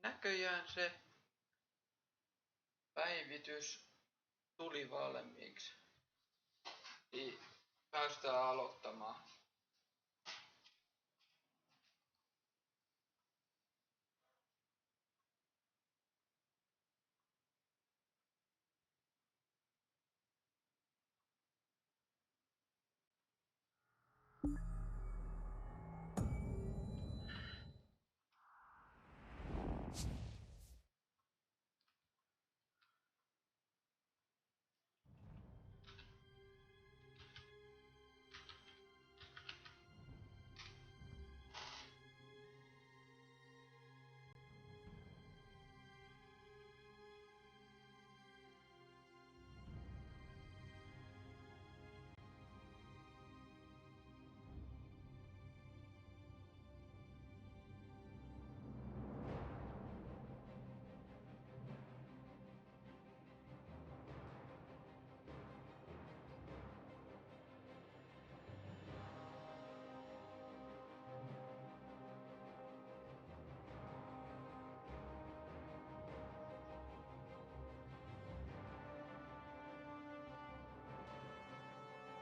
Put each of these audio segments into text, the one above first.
Näköjään se päivitys tuli valmiiksi. Niin päästään aloittamaan.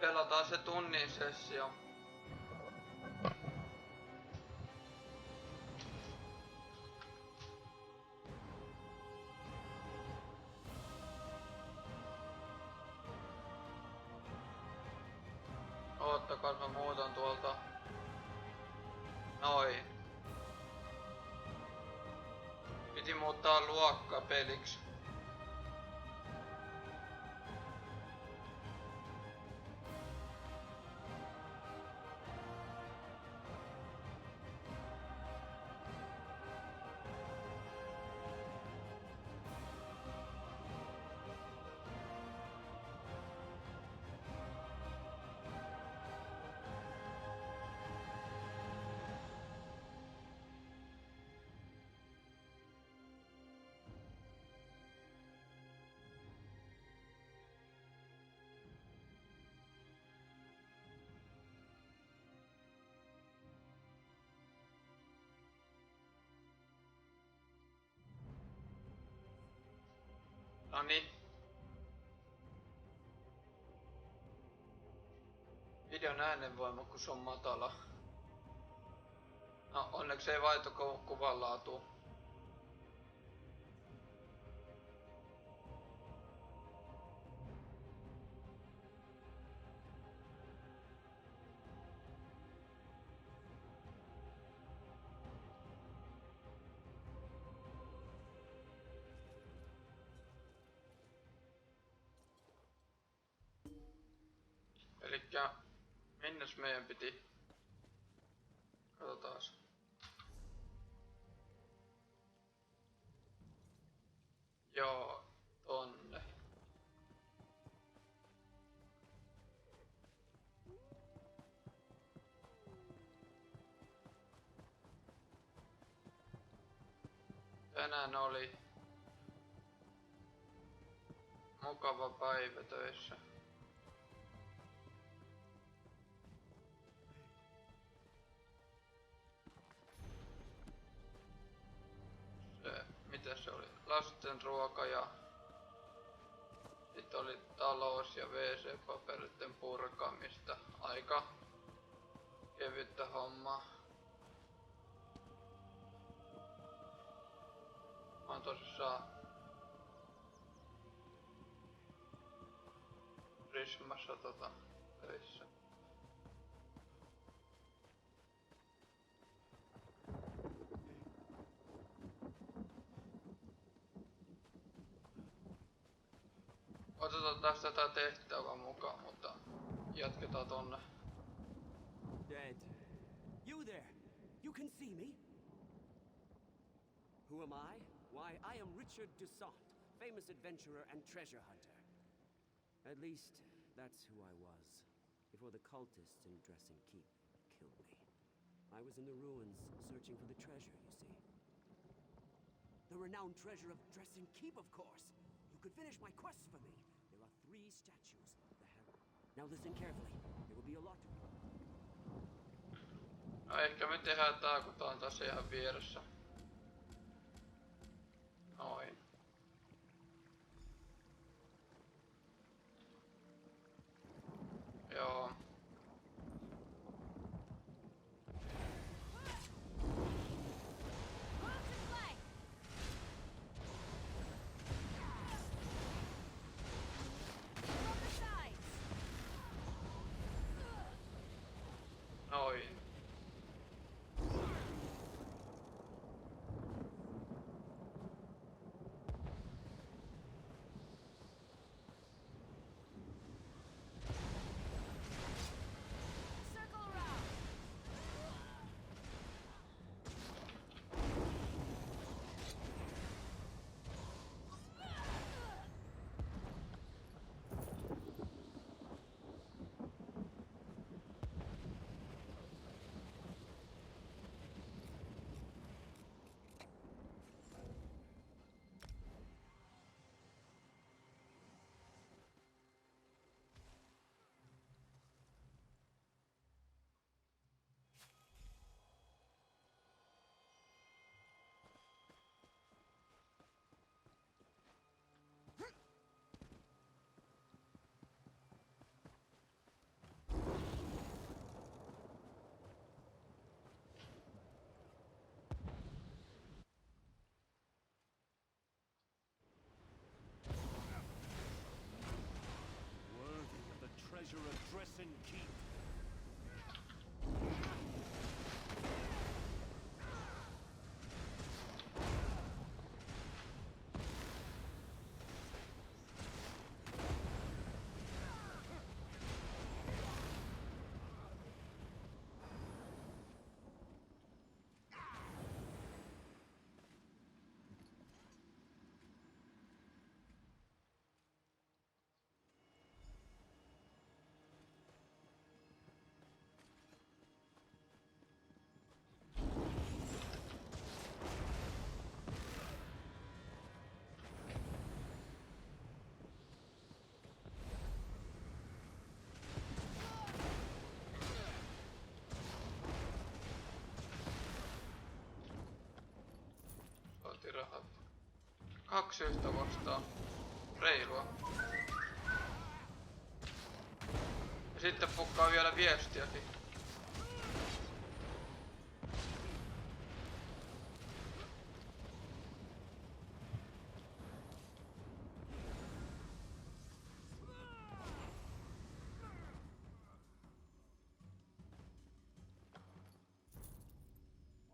Pelataan se tunnin sessio. Oottakaa, mä muutan tuolta. Noin. Piti muuttaa luokka peliksi. Noniin. Videon äänenvoimakkuus on matala. No onneksi ei vaihto kuvan laatu. Elikkä minnes meidän piti? Katsotaas. Joo, tonne. Tänään oli mukava päivä töissä. Mitä se oli? Lasten ruoka ja sitten oli talous ja WC-paperitten purkamista. Aika kevyttä hommaa. Mä oon tosissaan Prismassa töissä. Otetaan taas tätä tehtävää mukaan, mutta jatketaan tonne. Dead. You there! You can see me? Who am I? Why, I am Richard Dusant, famous adventurer and treasure hunter. At least, that's who I was, before the cultists in Dressing Keep killed me. I was in the ruins, searching for the treasure, you see. The renowned treasure of Dressing Keep, of course! You could finish my quest for me. There are 3 statues. Now listen carefully. There will be a lot to read. No ehkä me tehdään tää, kun tää on tässä ihan vieressä. Treasure Hunt. 2 yhtä vastaan. Reilua. Ja sitten pukkaa vielä viestiäkin.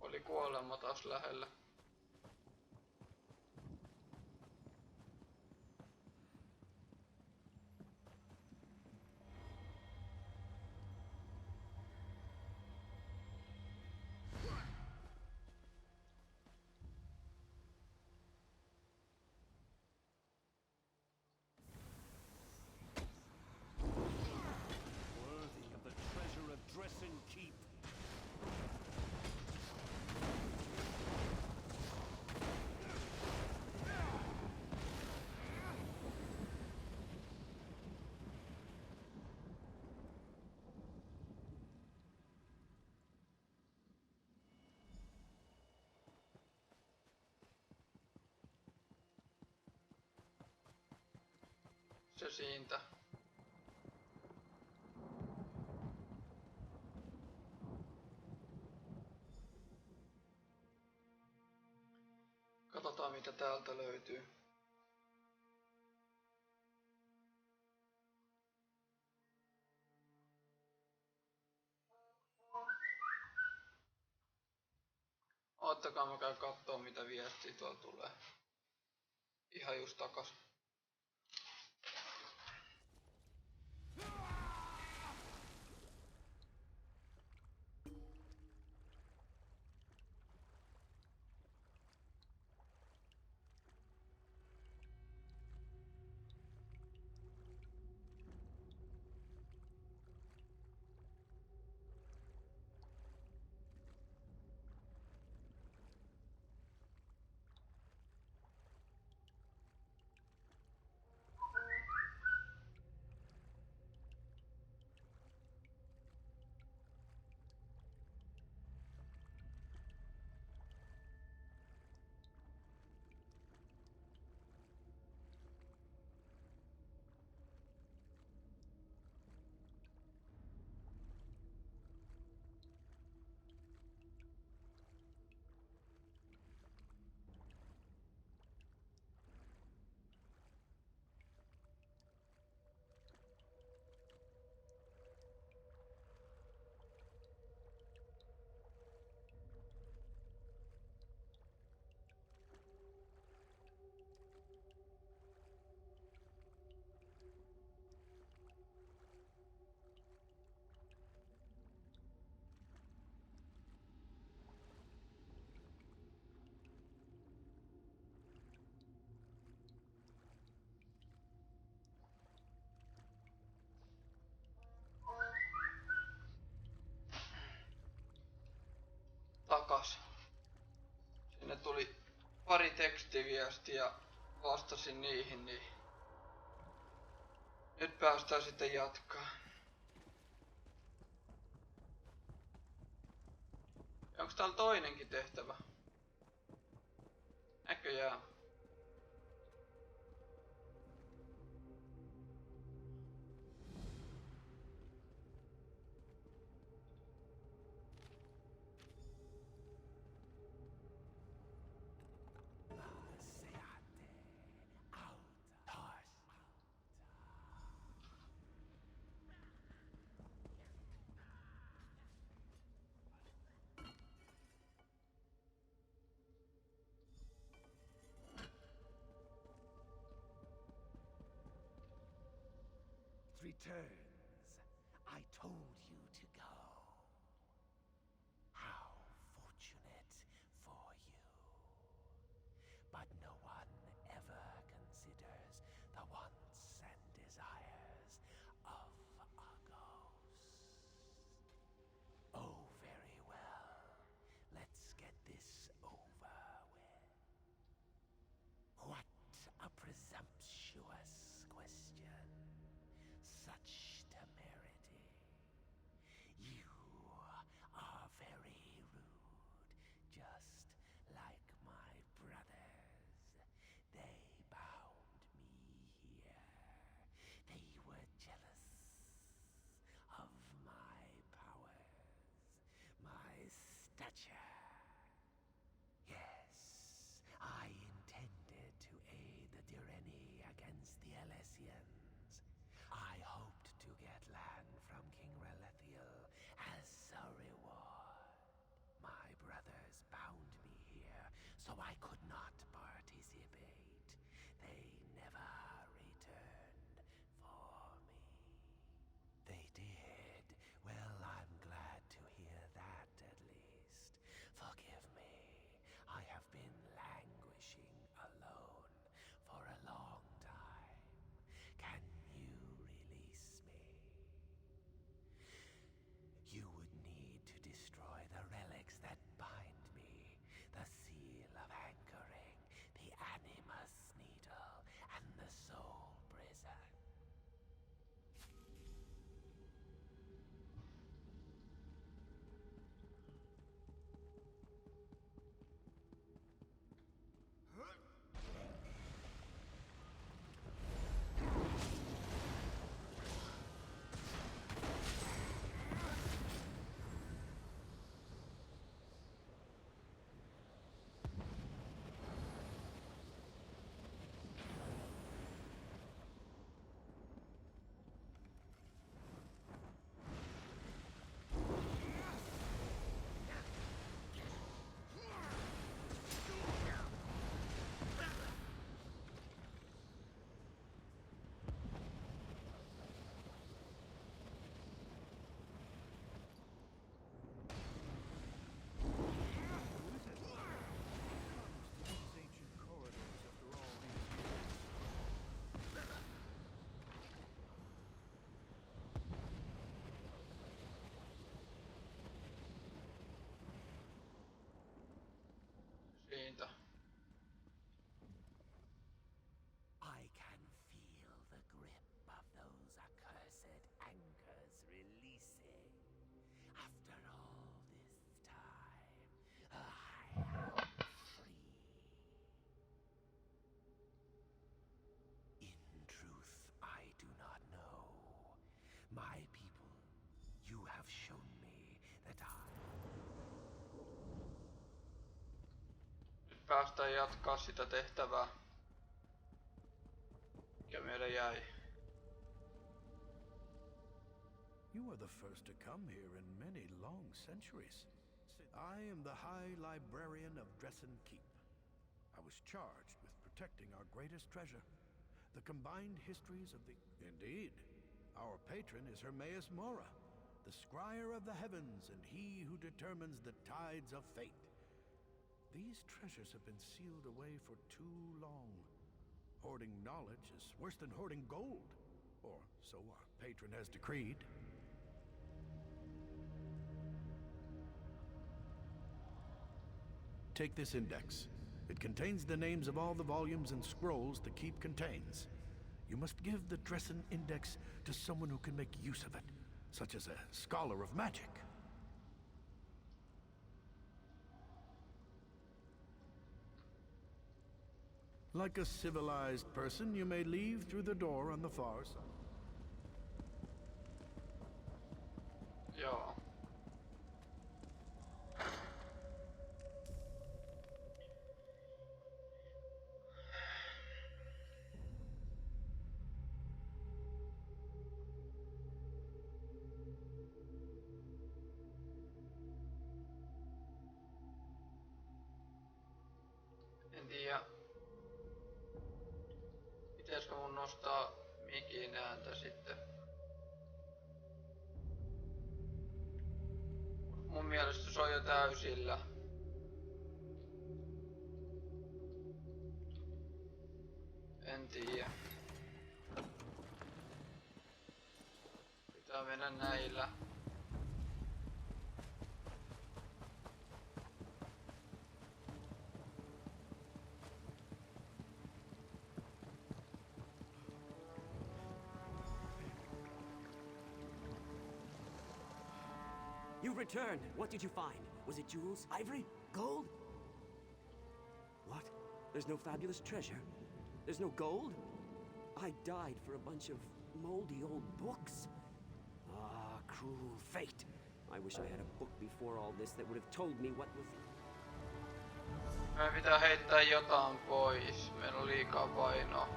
Oli kuolema taas lähellä. Worthy of the treasure of Dresden Keep. Se siitä. Katsotaan mitä täältä löytyy. Ottakaa mä käyn kattoo mitä viestiä tuolla tulee. Ihan just takas. Takas. Sinne tuli pari tekstiviestiä ja vastasin niihin, niin nyt päästään sitten jatkaa. Onks täällä toinenkin tehtävä? Näköjään. Returns. I told you to go. How fortunate for you. But no one ever considers the wants and desires of a ghost. Oh, very well. Let's get this over with. What a presumptuous question. Such temerity. You are very rude, just like my brother. päästään jatkaa sitä tehtävää, mikä meille jäi. You are the first to come here in many long centuries. I am the High Librarian of Dressen Keep. I was charged with protecting our greatest treasure, the combined histories of the... Indeed. Our patron is Hermaeus Mora, the scryer of the heavens and he who determines the tides of fate. These treasures have been sealed away for too long. Hoarding knowledge is worse than hoarding gold, or so our patron has decreed. Take this index. It contains the names of all the volumes and scrolls the keep contains. You must give the Dressen Index to someone who can make use of it, such as a scholar of magic. Like a civilized person, you may leave through the door on the far side. Joo. En tiedä. Pitäisikö mun nostaa mikin ääntä sitten? Mun mielestä se on jo täysillä. En tiedä. Pitää mennä näillä. You returned. What did you find? Was it jewels, ivory, gold? What? There's no fabulous treasure? There's no gold? I died for a bunch of moldy old books. Ah, cruel fate. I wish I had a book before all this that would have told me what was... Meidän pitää heittää jotain pois. Meillä on liikaa painoa.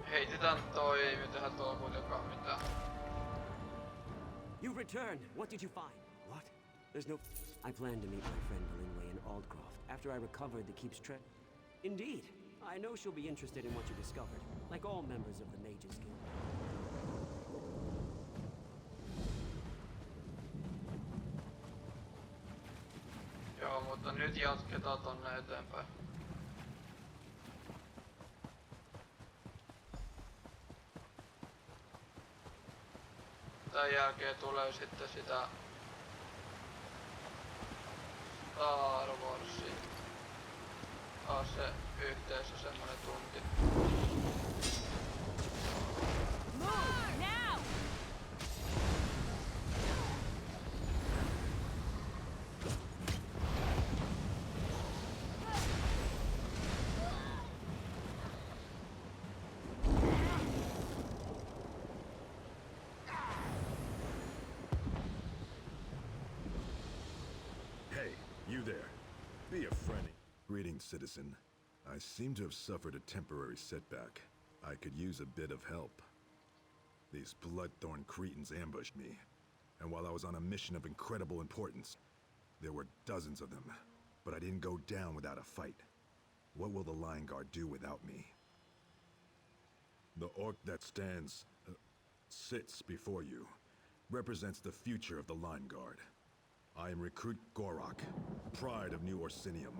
Heitetään toi, ei me tehdä tuolla kuitenkaan mitään. You returned. What did you find? What? There's no... I plan to meet my friend Belinway in Aldcroft after I recovered the Keep's treasure. Indeed. I know she'll be interested in what you discovered, like all members of the Mages Guild. Joo, mutta nyt jatketaan tonne eteenpäin. Tän jälkeen tulee sitten sitä Star Warsia. Taas se yhteensä semmonen tunti. You there. Be a friend. Greetings, citizen. I seem to have suffered a temporary setback. I could use a bit of help. These Bloodthorn Cretans ambushed me, and while I was on a mission of incredible importance, there were dozens of them, but I didn't go down without a fight. What will the Lion Guard do without me? The orc that sits before you, represents the future of the Lion Guard. I am Recruit Gorok, pride of New Orsinium.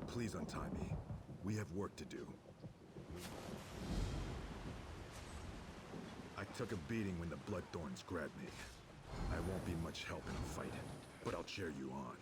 Please untie me. We have work to do. I took a beating when the Bloodthorns grabbed me. I won't be much help in a fight, but I'll cheer you on.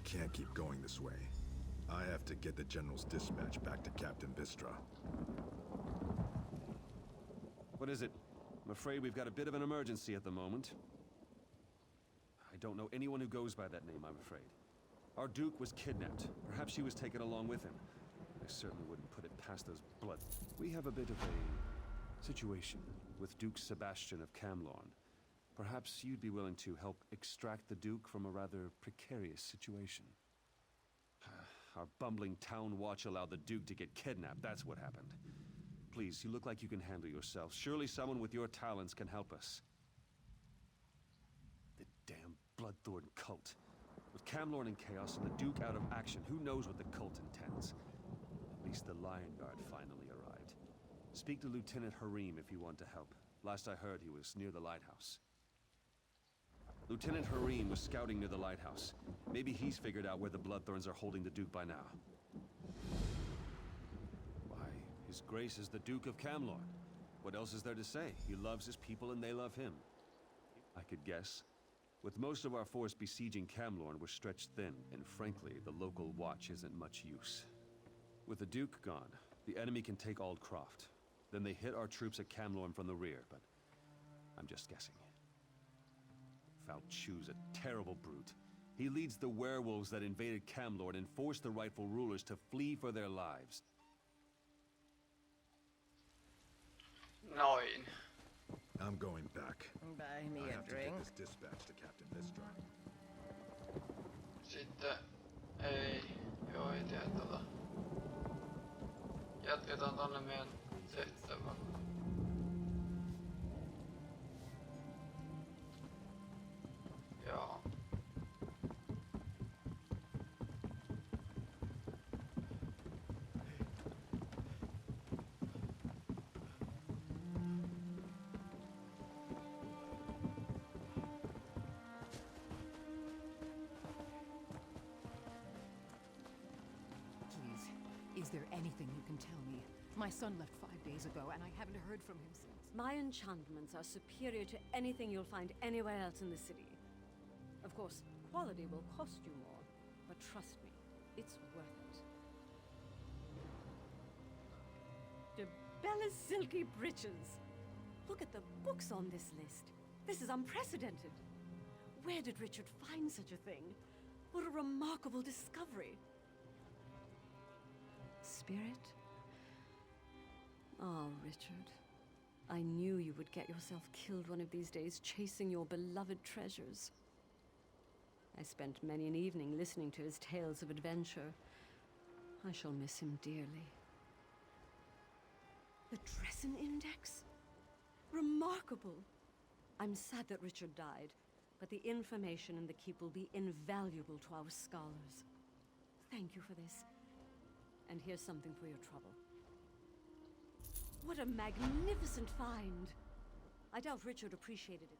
can't keep going this way. I have to get the General's dispatch back to Captain Vistra. What is it? I'm afraid we've got a bit of an emergency at the moment. I don't know anyone who goes by that name, I'm afraid. Our Duke was kidnapped. Perhaps she was taken along with him. I certainly wouldn't put it past those blood... We have a bit of a situation with Duke Sebastian of Camlorn. Perhaps you'd be willing to help extract the Duke from a rather precarious situation. Our bumbling town watch allowed the Duke to get kidnapped, that's what happened. Please, you look like you can handle yourself. Surely someone with your talents can help us. The damn Bloodthorn cult. With Camlorn in chaos and the Duke out of action, who knows what the cult intends? At least the Lion Guard finally arrived. Speak to Lieutenant Harim if you want to help. Last I heard, he was near the lighthouse. Lieutenant Harim was scouting near the lighthouse. Maybe he's figured out where the Bloodthorns are holding the Duke by now. Why, His Grace is the Duke of Camlorn. What else is there to say? He loves his people and they love him. I could guess. With most of our force besieging Camlorn, we're stretched thin, and frankly, the local watch isn't much use. With the Duke gone, the enemy can take Aldcroft. Then they hit our troops at Camlorn from the rear, but I'm just guessing. Falchu's a terrible brute. He leads the werewolves that invaded Camlorn and forced the rightful rulers to flee for their lives. Noin. I'm going back. Buy me I a have to drink. get this dispatch to Captain Vistra. Sitten ei tee Jatketaan tonne meidän tehtävään. Joo. Please, is there anything you can tell me? My son left 5 days ago, and I haven't heard from him since. My enchantments are superior to anything you'll find anywhere else in the city. Of course, quality will cost you more, but trust me, it's worth it. De Bella's silky breeches! Look at the books on this list. This is unprecedented. Where did Richard find such a thing? What a remarkable discovery. Spirit? Oh, Richard. I knew you would get yourself killed one of these days chasing your beloved treasures. I spent many an evening listening to his tales of adventure. I shall miss him dearly. The Dressen Index? Remarkable! I'm sad that Richard died, but the information in the keep will be invaluable to our scholars. Thank you for this. And here's something for your trouble. What a magnificent find! I doubt Richard appreciated it.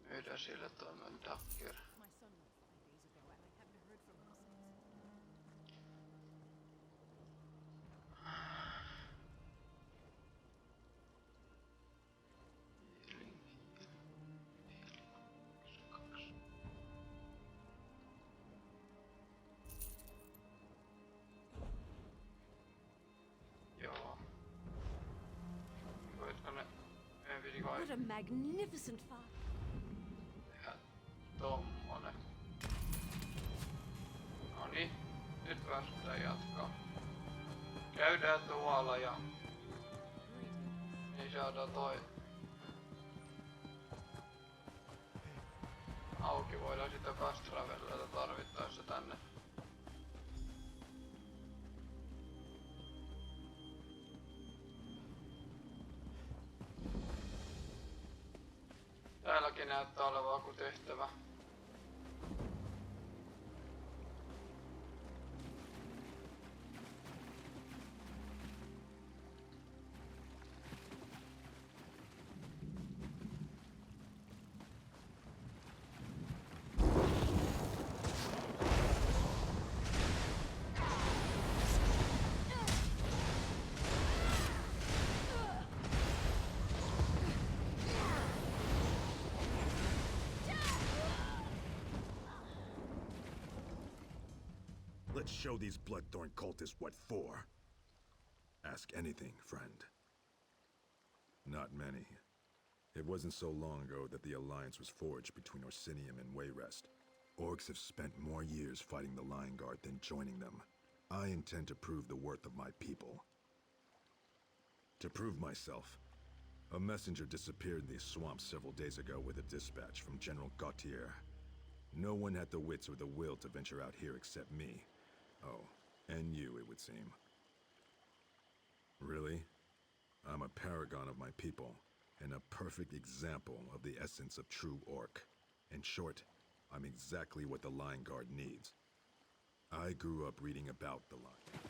Myydään sille toimen Dakker. My son left 5 days ago, and I haven't heard from him since. Joo. Voitko ne... Meidän piti kai What a magnificent find! tehdä tommonen. Noniin, nyt päästään jatkaa. Käydään tuolla ja... Niin saadaan toi... Auki, voidaan sitä fast travelata tarvittaessa tänne. Täälläkin näyttää olevan joku tehtävä. Let's show these Bloodthorn cultists what for. Ask anything, friend. Not many. It wasn't so long ago that the alliance was forged between Orsinium and Wayrest. Orcs have spent more years fighting the Lion Guard than joining them. I intend to prove the worth of my people. To prove myself, a messenger disappeared in these swamps several days ago with a dispatch from General Gautier. No one had the wits or the will to venture out here except me. Oh, and you, it would seem. Really? I'm a paragon of my people, and a perfect example of the essence of true orc. In short, I'm exactly what the Lion Guard needs. I grew up reading about the Lion.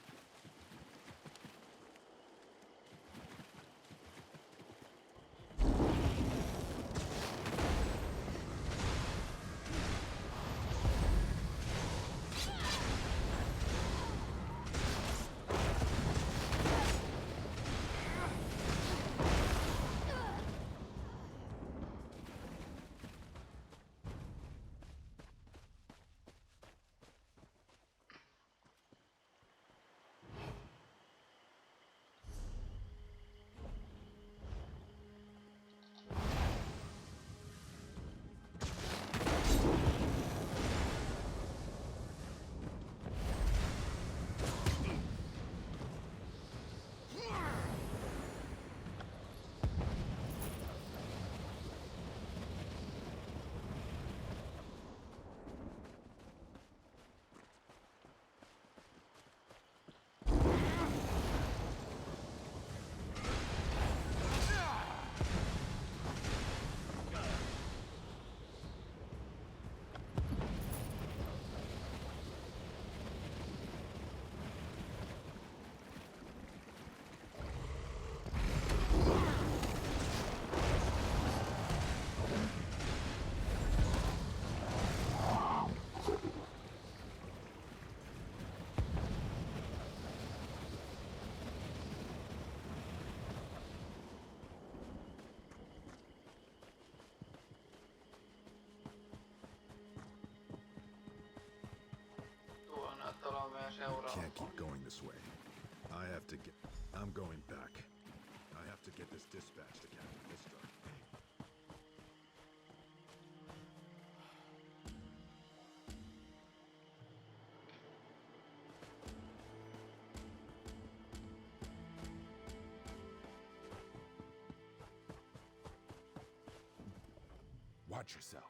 Can't keep going this way. I'm going back. I have to get this dispatch to Captain Vistra. Watch yourself.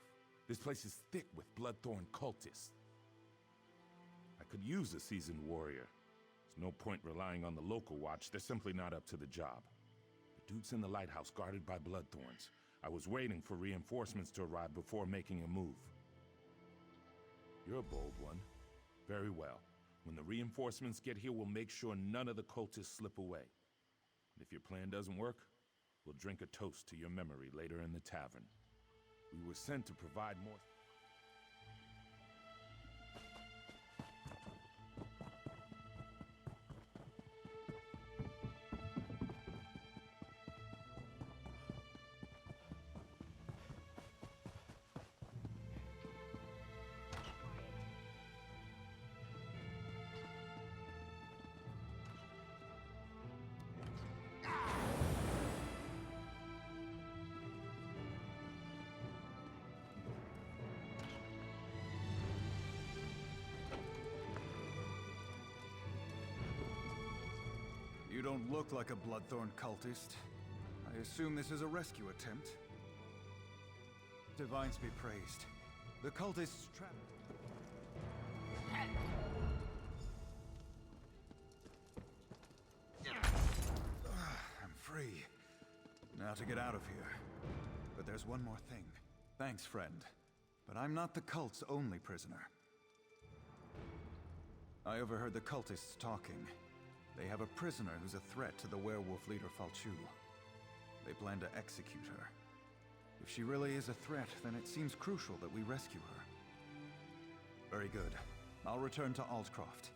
This place is thick with Bloodthorn cultists. I could use a seasoned warrior. There's no point relying on the local watch. They're simply not up to the job. The Duke's in the lighthouse guarded by Bloodthorns. I was waiting for reinforcements to arrive before making a move. You're a bold one. Very well. When the reinforcements get here, we'll make sure none of the cultists slip away. And if your plan doesn't work, we'll drink a toast to your memory later in the tavern. We were sent to provide more... You don't look like a Bloodthorn cultist. I assume this is a rescue attempt. Divines be praised. The cultists trapped. I'm free. Now to get out of here. But there's one more thing. Thanks, friend. But I'm not the cult's only prisoner. I overheard the cultists talking. They have a prisoner who's a threat to the werewolf leader Falchu. They plan to execute her. If she really is a threat, then it seems crucial that we rescue her. Very good. I'll return to Altcroft.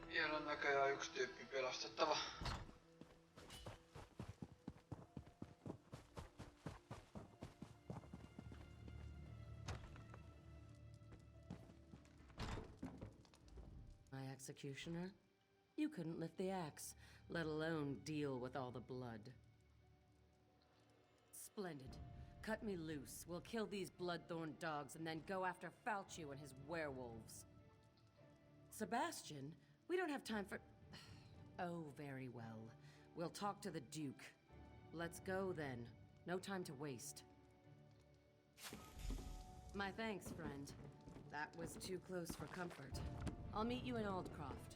Vielä on näköjään yksi tyyppi pelastettava. executioner. You couldn't lift the axe, let alone deal with all the blood. Splendid. Cut me loose. We'll kill these bloodthorn dogs and then go after Falchu and his werewolves. Sebastian, we don't have time for... Oh, very well. We'll talk to the Duke. Let's go, then. No time to waste. My thanks, friend. That was too close for comfort. I'll meet you in Aldcroft.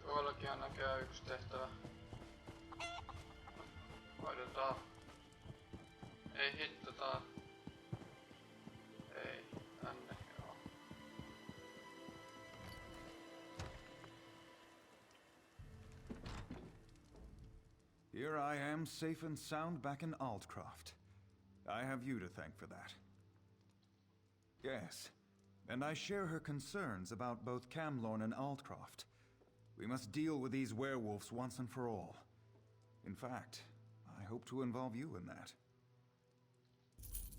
Tuollakin on näköjään yksi tehtävä. Hoidetaan. Ei hittotaan. Ei, tänne, joo. Here I am, safe and sound back in Aldcroft. I have you to thank for that. Yes, and I share her concerns about both Camlorn and Aldcroft. We must deal with these werewolves once and for all. In fact, I hope to involve you in that.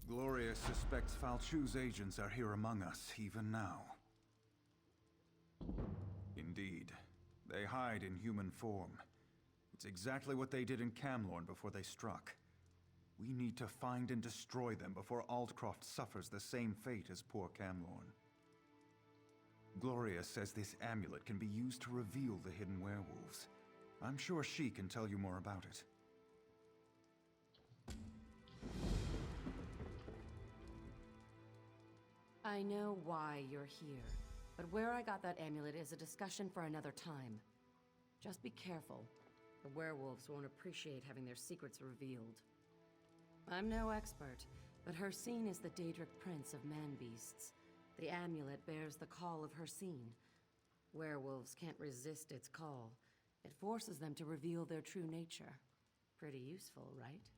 Gloria suspects Falchu's agents are here among us, even now. Indeed, they hide in human form. It's exactly what they did in Camlorn before they struck. We need to find and destroy them before Aldcroft suffers the same fate as poor Camlorn. Gloria says this amulet can be used to reveal the hidden werewolves. I'm sure she can tell you more about it. I know why you're here, but where I got that amulet is a discussion for another time. Just be careful. The werewolves won't appreciate having their secrets revealed. I'm no expert, but Hircine is the Daedric Prince of man-beasts. The amulet bears the call of Hircine. Werewolves can't resist its call. It forces them to reveal their true nature. Pretty useful, right?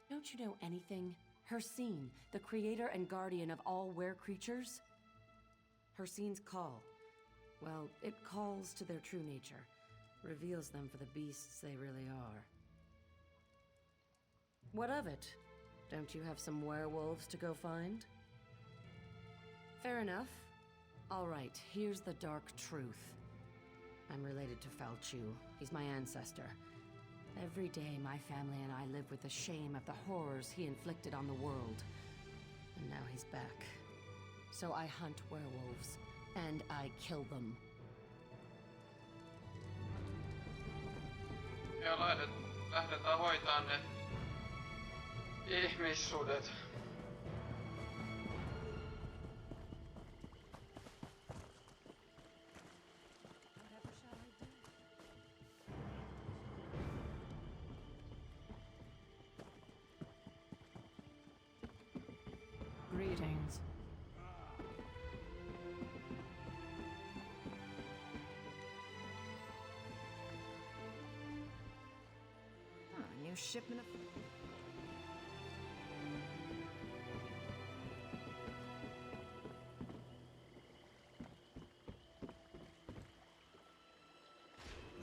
Don't you know anything? Hircine, the creator and guardian of all were-creatures? Hircine's call. Well, it calls to their true nature. Reveals them for the beasts they really are. What of it? Don't you have some werewolves to go find? Fair enough. All right, here's the dark truth. I'm related to Falchu. He's my ancestor. Every day, my family and I live with the shame of the horrors he inflicted on the world. And now he's back. So I hunt werewolves, and I kill them. Ja lähdetään hoitaa ne ihmissudet. Greetings. New shipment of...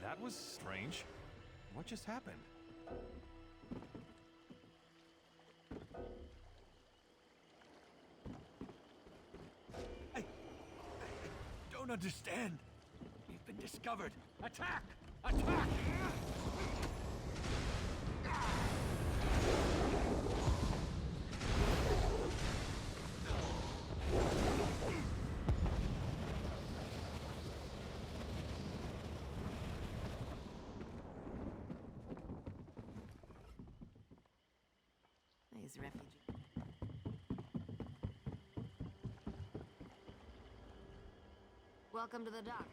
That was strange. What just happened? I don't understand. We've been discovered. Attack! Attack! his refugee. Welcome to the docks.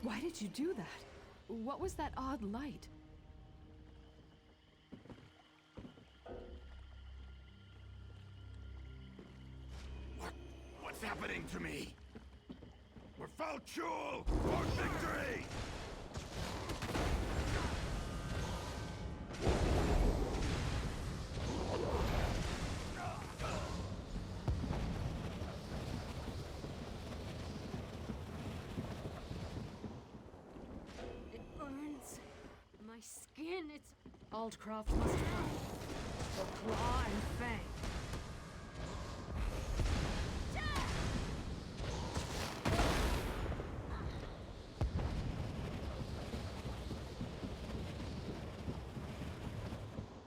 Why did you do that? What was that odd light? What's happening to me? We're Falchul! For victory! It burns. My skin, it's... Aldcroft must come. For claw and fang.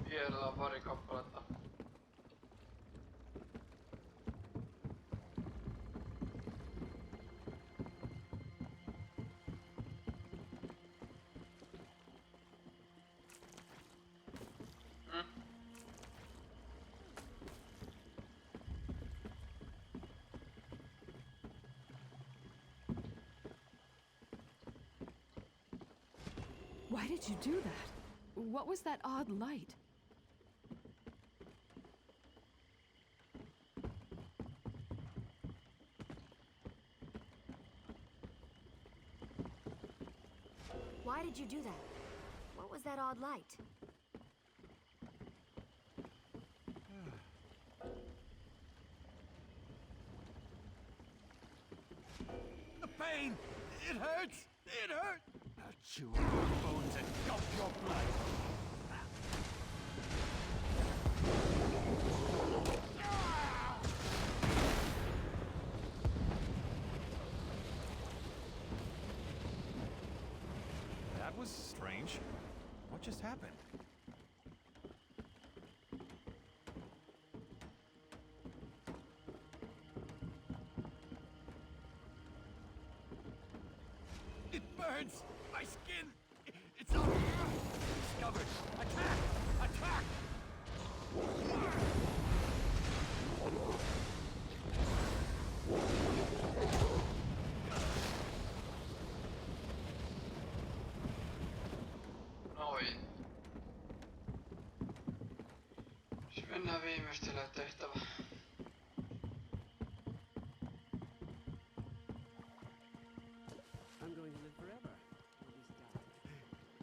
Vielä on pari kappaletta. Why did you do that? What was that odd light? Why did you do that? What was that odd light? The pain! It hurts! It hurts! I'll chew on your bones and gulp your blood! That was strange. What just happened? It burns! My skin! It's all discovered! Attack! Attack! Noin. Nyt mennään viimeistelemään tehtävä. I'm going to live forever. At least die.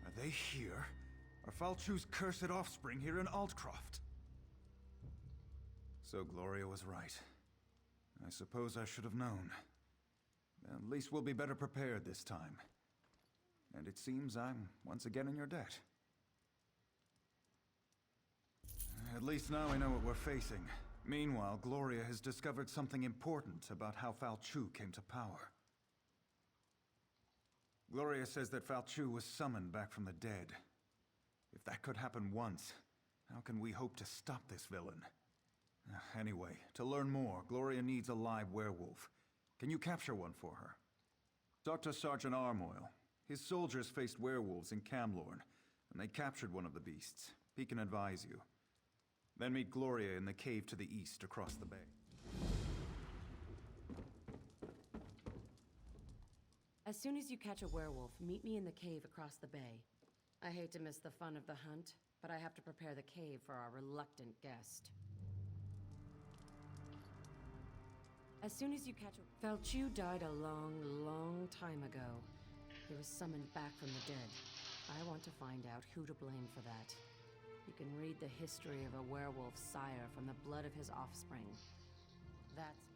Are they here? Are Falchu's cursed offspring here in Altcroft? So Gloria was right. I suppose I should have known. At least we'll be better prepared this time. And it seems I'm once again in your debt. At least now we know what we're facing. Meanwhile, Gloria has discovered something important about how Falchu came to power. Gloria says that Falchu was summoned back from the dead. If that could happen once, how can we hope to stop this villain? Anyway, to learn more, Gloria needs a live werewolf. Can you capture one for her? Talk to Sergeant Armoyle. His soldiers faced werewolves in Camlorn, and they captured one of the beasts. He can advise you. Then meet Gloria in the cave to the east across the bay. As soon as you catch a werewolf, meet me in the cave across the bay. I hate to miss the fun of the hunt, but I have to prepare the cave for our reluctant guest. As soon as you catch a... Falchu died a long, long time ago. He was summoned back from the dead. I want to find out who to blame for that. You can read the history of a werewolf's sire from the blood of his offspring.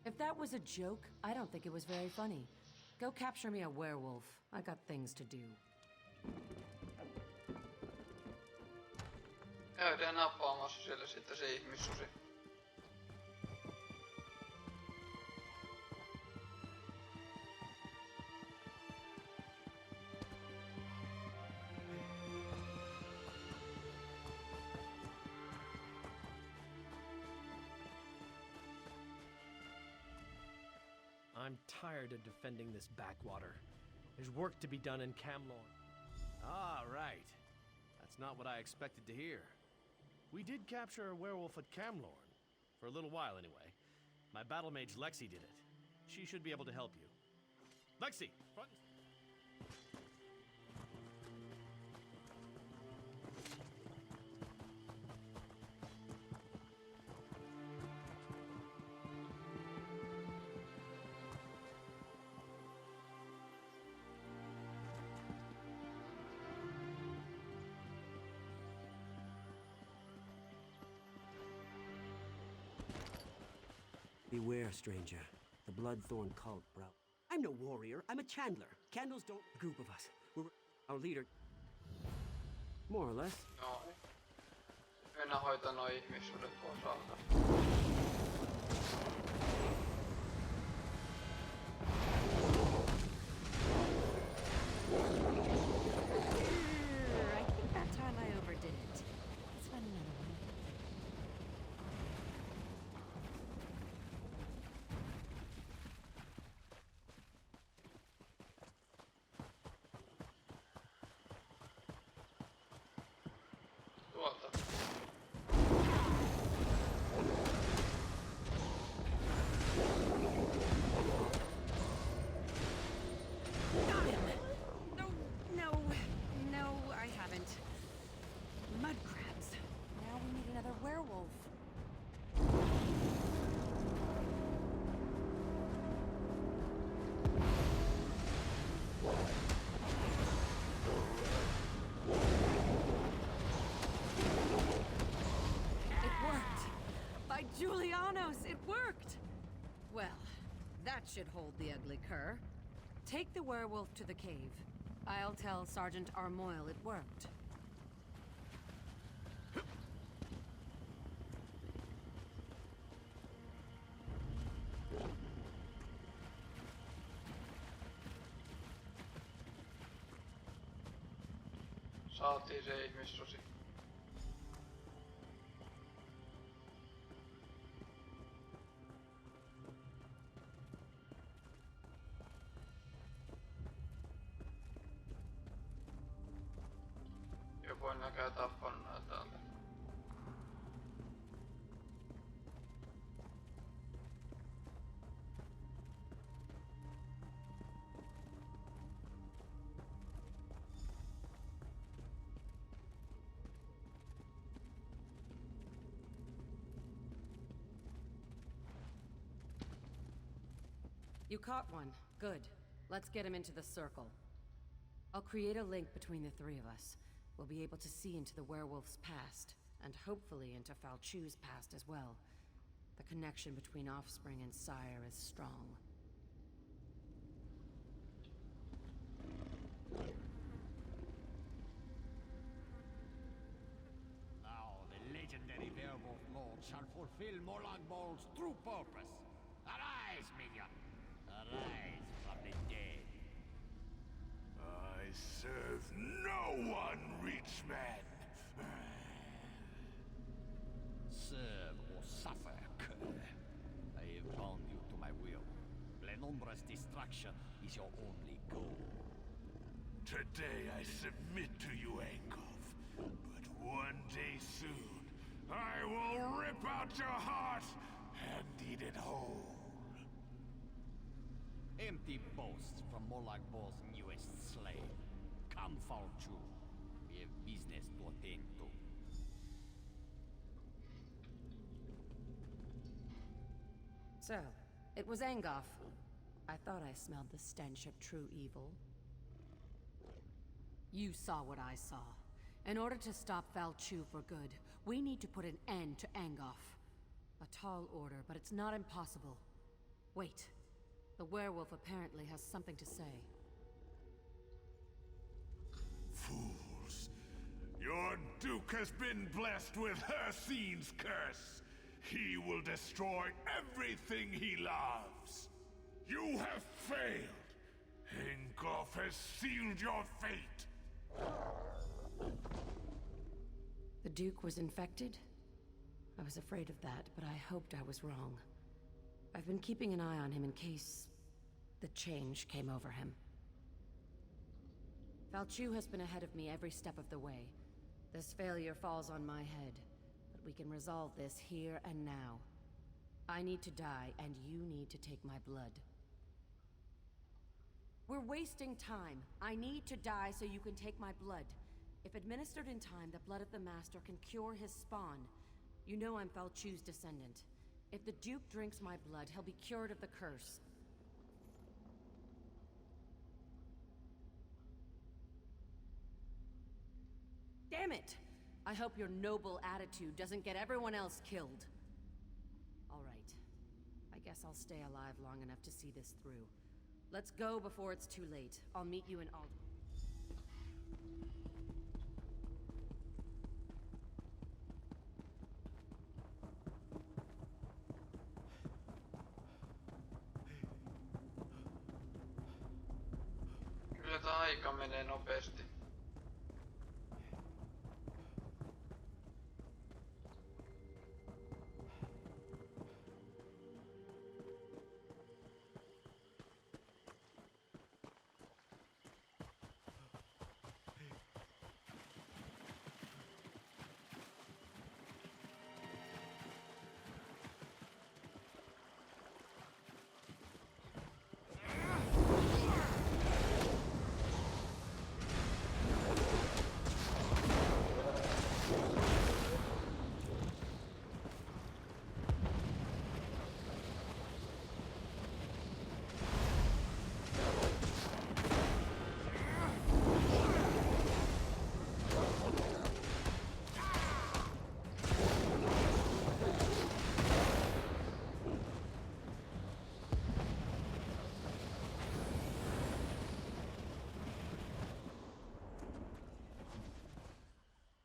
If that was a joke, I don't think it was very funny. Go capture me a werewolf. I got things to do. Käydään napaamassa siellä sitten se ihmissusi. I'm tired of defending this backwater. There's work to be done in Camlorn. Ah, right. That's not what I expected to hear. We did capture a werewolf at Camlorn. For a little while, anyway. My battle mage Lexi did it. She should be able to help you. Lexi! Front and... Beware, stranger. The Bloodthorn cult, bro. I'm no warrior. I'm a chandler. Candles don't... A group of us. We're... Our leader... More or less. No. Mennään hoitaa noi ihmissuudet pois alta. I think that time I overdid it. Let's find another one. Tuolta. Got him! No, I haven't. Mud crabs. Now we need another werewolf. It worked! By Julianos, it worked! Well, that should hold the ugly cur. Take the werewolf to the cave. I'll tell Sergeant Armoyle it worked. Saatiin se ihmissusi. Joku on näköjään tappanut nää täältä. You caught one. Good. Let's get him into the circle. I'll create a link between the three of us. We'll be able to see into the werewolf's past, and hopefully into Falchu's past as well. The connection between offspring and sire is strong. Now the legendary werewolf lord shall fulfill Molagbol's true purpose. Arise, minion! Arise from the dead. I serve no one, rich man. Serve or suffer, cur. I have bound you to my will. Lenumbra's destruction is your only goal. Today I submit to you, Angov. But one day soon, I will rip out your heart and eat it whole. Empty boasts from Molagbol's newest slave. Come, Falchu. We have business to attend to. So, it was Angoff. I thought I smelled the stench of true evil. You saw what I saw. In order to stop Falchu for good, we need to put an end to Angoff. A tall order, but it's not impossible. Wait. The werewolf apparently has something to say. Fools. Your Duke has been blessed with Hircine's curse. He will destroy everything he loves. You have failed. Angov has sealed your fate. The Duke was infected? I was afraid of that, but I hoped I was wrong. I've been keeping an eye on him in case The change came over him. Falchu has been ahead of me every step of the way. This failure falls on my head, but we can resolve this here and now. I need to die, and you need to take my blood. We're wasting time. I need to die so you can take my blood. If administered in time, the blood of the Master can cure his spawn. You know I'm Falchu's descendant. If the Duke drinks my blood, he'll be cured of the curse. Damn it! I hope your noble attitude doesn't get everyone else killed. All right. I guess I'll stay alive long enough to see this through. Let's go before it's too late. I'll meet you in Ald. Kyllä tää aika menee nopeasti.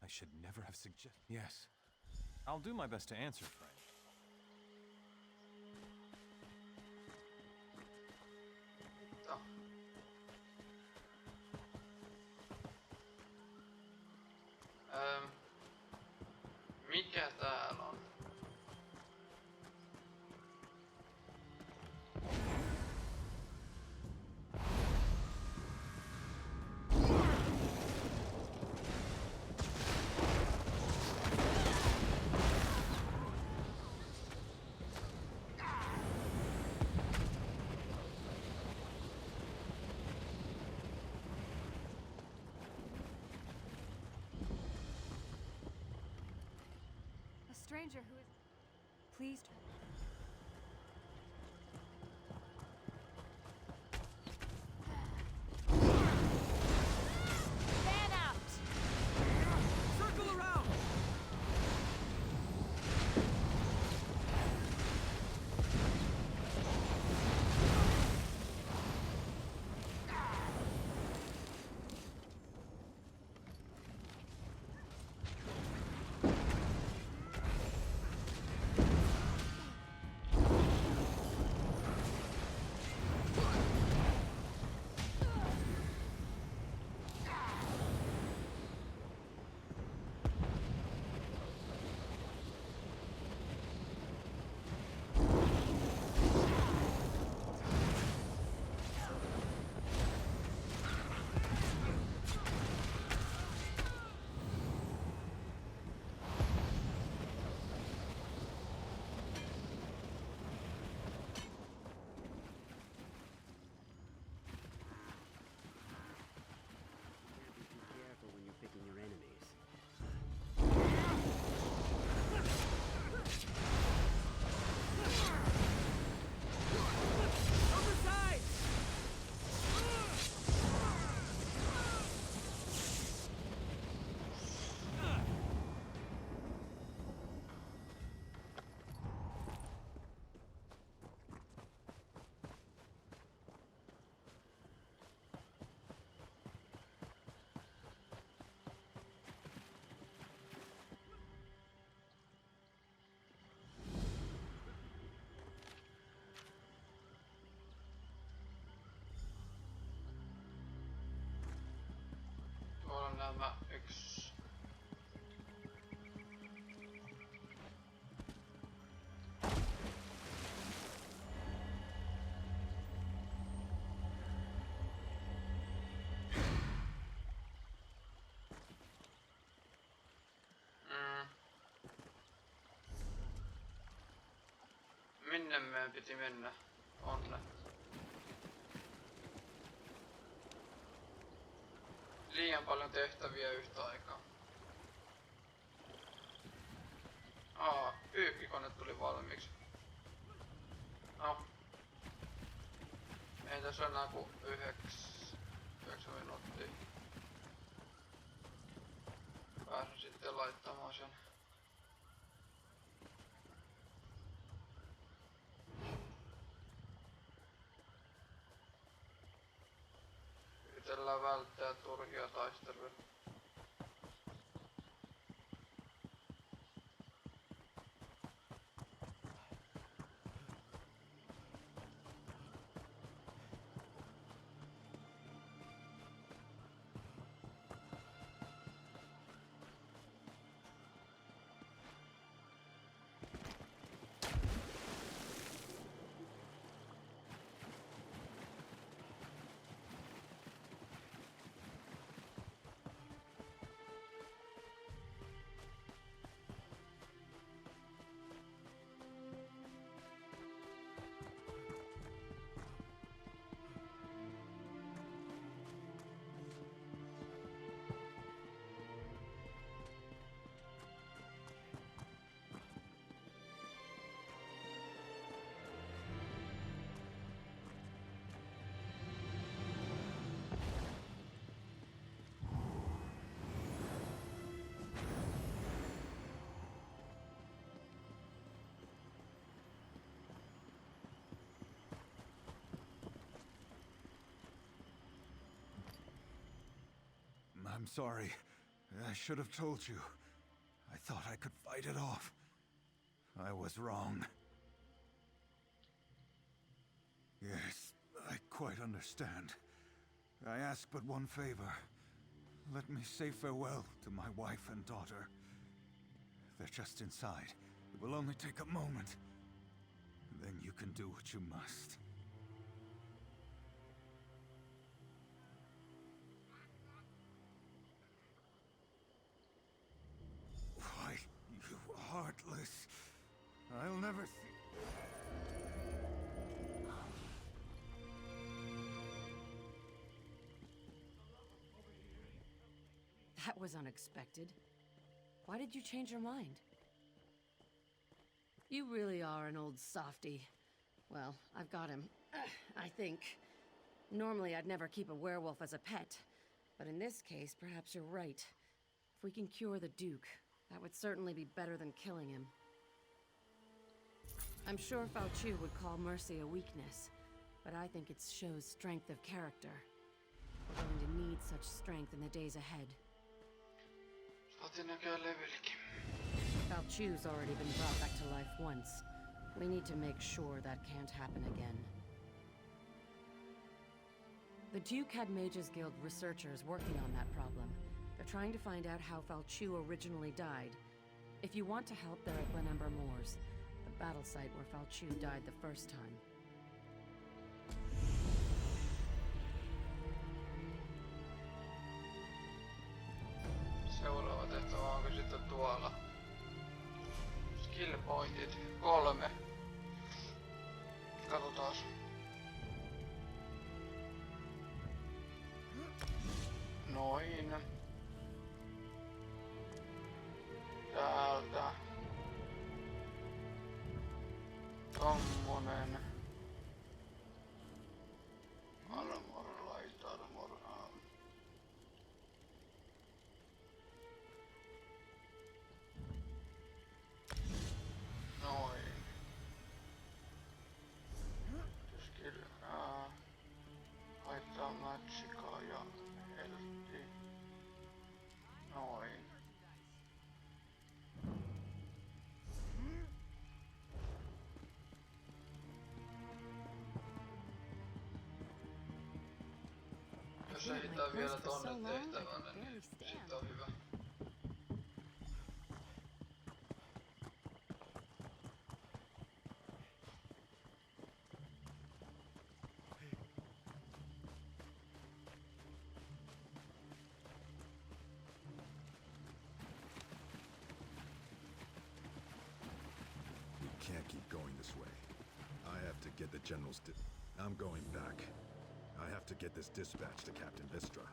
I should never have suggested. Yes. I'll do my best to answer, Frank. Mikä täällä on? A stranger who is... Please turn. Fan out! Circle around! Minne meidän piti mennä? Tonne. Liian paljon tehtäviä yhtä aikaa. Pyykkikone tuli valmiiksi. No. Ei tässä enää kuin 9 minuuttia. Pääsen sitten laittamaan sen. Yritellään välttää turhia taisteluja. I'm sorry. I should have told you. I thought I could fight it off. I was wrong. Yes, I quite understand. I ask but one favor. Let me say farewell to my wife and daughter. They're just inside. It will only take a moment. Then you can do what you must. Why, you heartless. I'll never see... That was unexpected. Why did you change your mind? You really are an old softy. Well, I've got him. I think. Normally, I'd never keep a werewolf as a pet. But in this case, perhaps you're right. If we can cure the Duke, that would certainly be better than killing him. I'm sure Falchu would call mercy a weakness, but I think it shows strength of character. We're going to need such strength in the days ahead. Falchu's already been brought back to life once. We need to make sure that can't happen again. The Duke had Mages Guild researchers working on that problem. They're trying to find out how Falchu originally died. If you want to help, they're at Glenember Moors, the battle site where Falchu died the first time. Seuraava tehtävä onko sitten tuolla? Skill pointit 3. Katsotaan. Noin. Täältä. Tommonen. Armor, light armor. Noin. Skill. Haittaa matchikaa ja heltti. Noin. Jos ehditään vielä tonne tehtävänne, niin sit on hyvä. We can't keep going this way. get the General's I'm going back. I have to get this dispatch to Captain Vistra.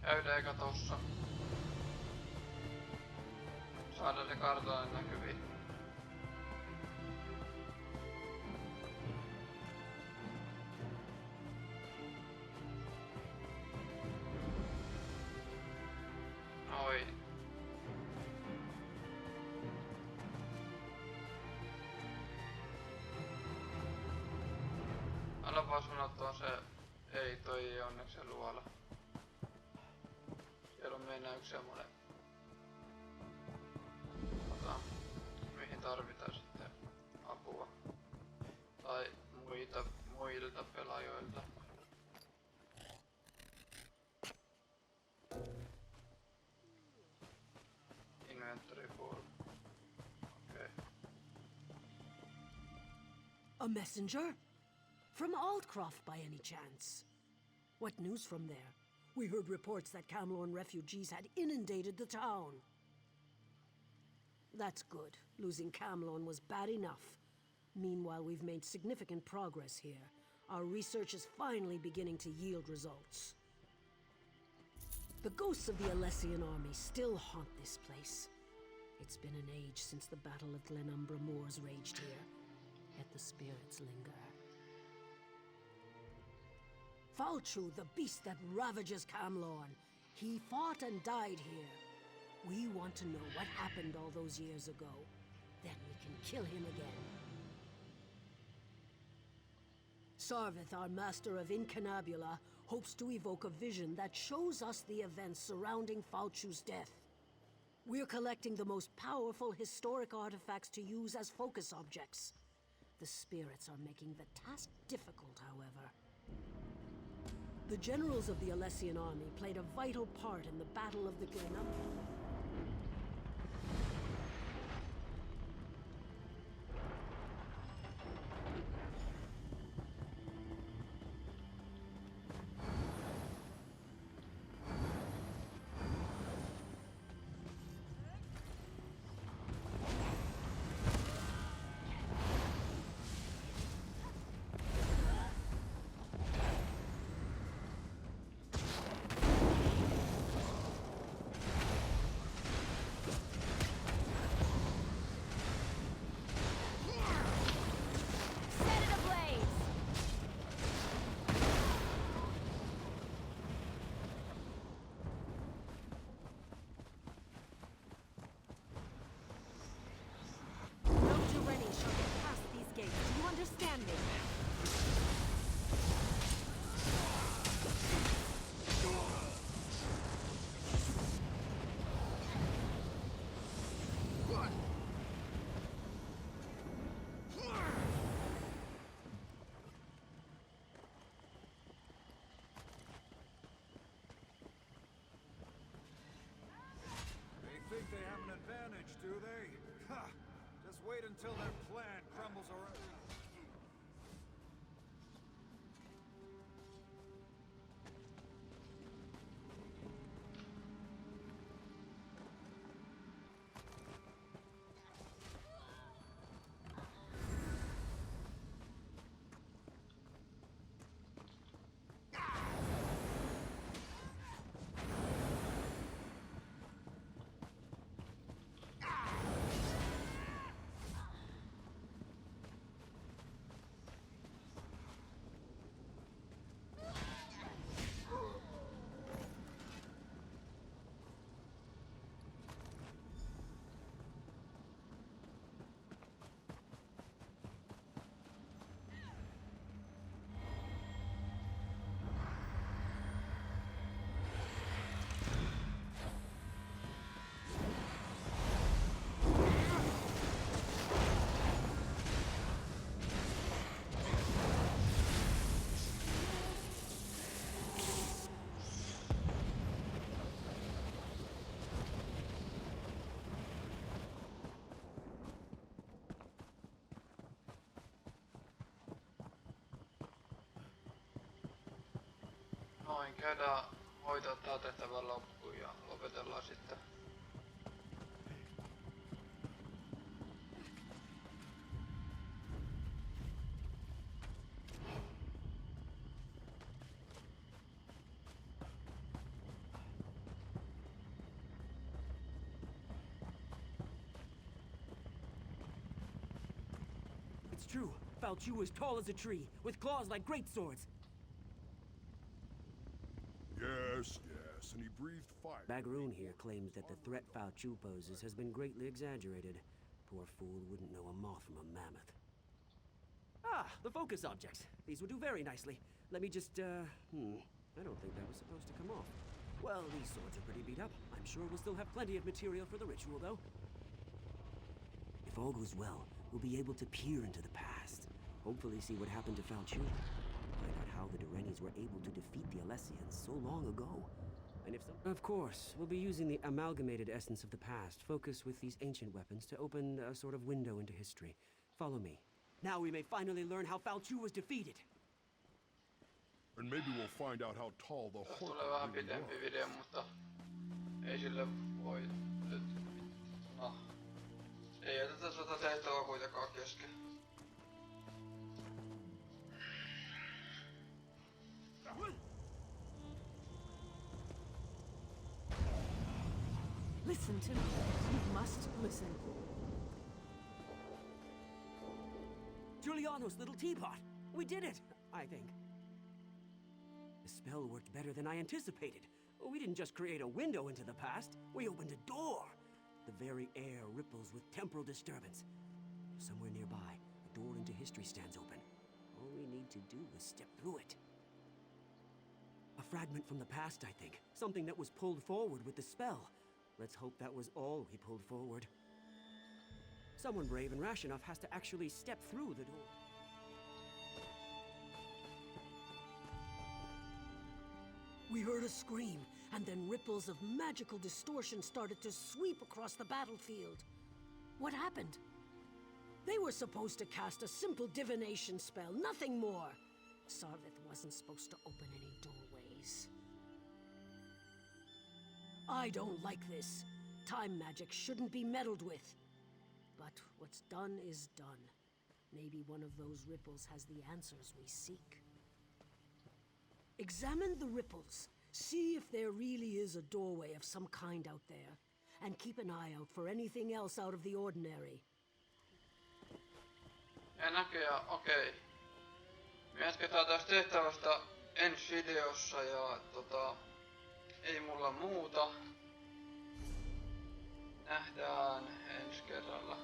Käydäänkö tossa? Saadaan se kartalle näkyviin. Oi. Anna vaan sanottua se ei, toi ei onneksi se luola. Siellä on mennä yksi semmonen mihin tarvitaan sitten apua. Tai muilta pelaajoilta. Inventory full. Okay. A messenger? From Aldcroft by any chance? What news from there? We heard reports that Camlorn refugees had inundated the town. That's good. Losing Camlorn was bad enough. Meanwhile, we've made significant progress here. Our research is finally beginning to yield results. The ghosts of the Alessian army still haunt this place. It's been an age since the Battle of Glenumbra Moors raged here, yet the spirits linger. Falchu, the beast that ravages Camlorn. He fought and died here. We want to know what happened all those years ago. Then we can kill him again. Sarvith, our master of Incunabula, hopes to evoke a vision that shows us the events surrounding Falchu's death. We're collecting the most powerful historic artifacts to use as focus objects. The spirits are making the task difficult, however. The generals of the Alessian army played a vital part in the Battle of the Glenumbra. Noin, käydään hoitaa tää tehtävä loppuun ja lopetellaan sitten. It's true. Falchu is tall as a tree, with claws like great swords. Yes, yes, and he breathed fire. Bagroon here claims that the threat Falchu poses has been greatly exaggerated. Poor fool wouldn't know a moth from a mammoth. Ah, the focus objects. These will do very nicely. Let me just, I don't think that was supposed to come off. Well, these swords are pretty beat up. I'm sure we'll still have plenty of material for the ritual, though. If all goes well, we'll be able to peer into the past. Hopefully see what happened to Falchu. Find out how the Durenis were able to defeat the Alessians so long ago. And if some... Of course, we'll be using the amalgamated essence of the past, focus with these ancient weapons to open a sort of window into history. Follow me. Now we may finally learn how Falchu was defeated. And maybe we'll find out how tall the Tästä horse tulee vähän really pitempi was. video, mutta ei sille voi nyt. No. Ei jätetä tätä tehtävää kuitenkaan kesken. Listen to me. You must listen. Giuliano's little teapot! We did it, I think. The spell worked better than I anticipated. We didn't just create a window into the past, we opened a door. The very air ripples with temporal disturbance. Somewhere nearby, a door into history stands open. All we need to do is step through it. A fragment from the past, I think. Something that was pulled forward with the spell. Let's hope that was all he pulled forward. Someone brave and rash enough has to actually step through the door. We heard a scream, and then ripples of magical distortion started to sweep across the battlefield. What happened? They were supposed to cast a simple divination spell, nothing more. Sarvith wasn't supposed to open any doorways. I don't like this. Time magic shouldn't be meddled with. But what's done is done. Maybe one of those ripples has the answers we seek. Examine the ripples. See if there really is a doorway of some kind out there. And keep an eye out for anything else out of the ordinary. Ja näköjään, okei. Me jatketaan tästä tehtävästä ensi videossa ja ei mulla muuta. Nähdään ensi kerralla.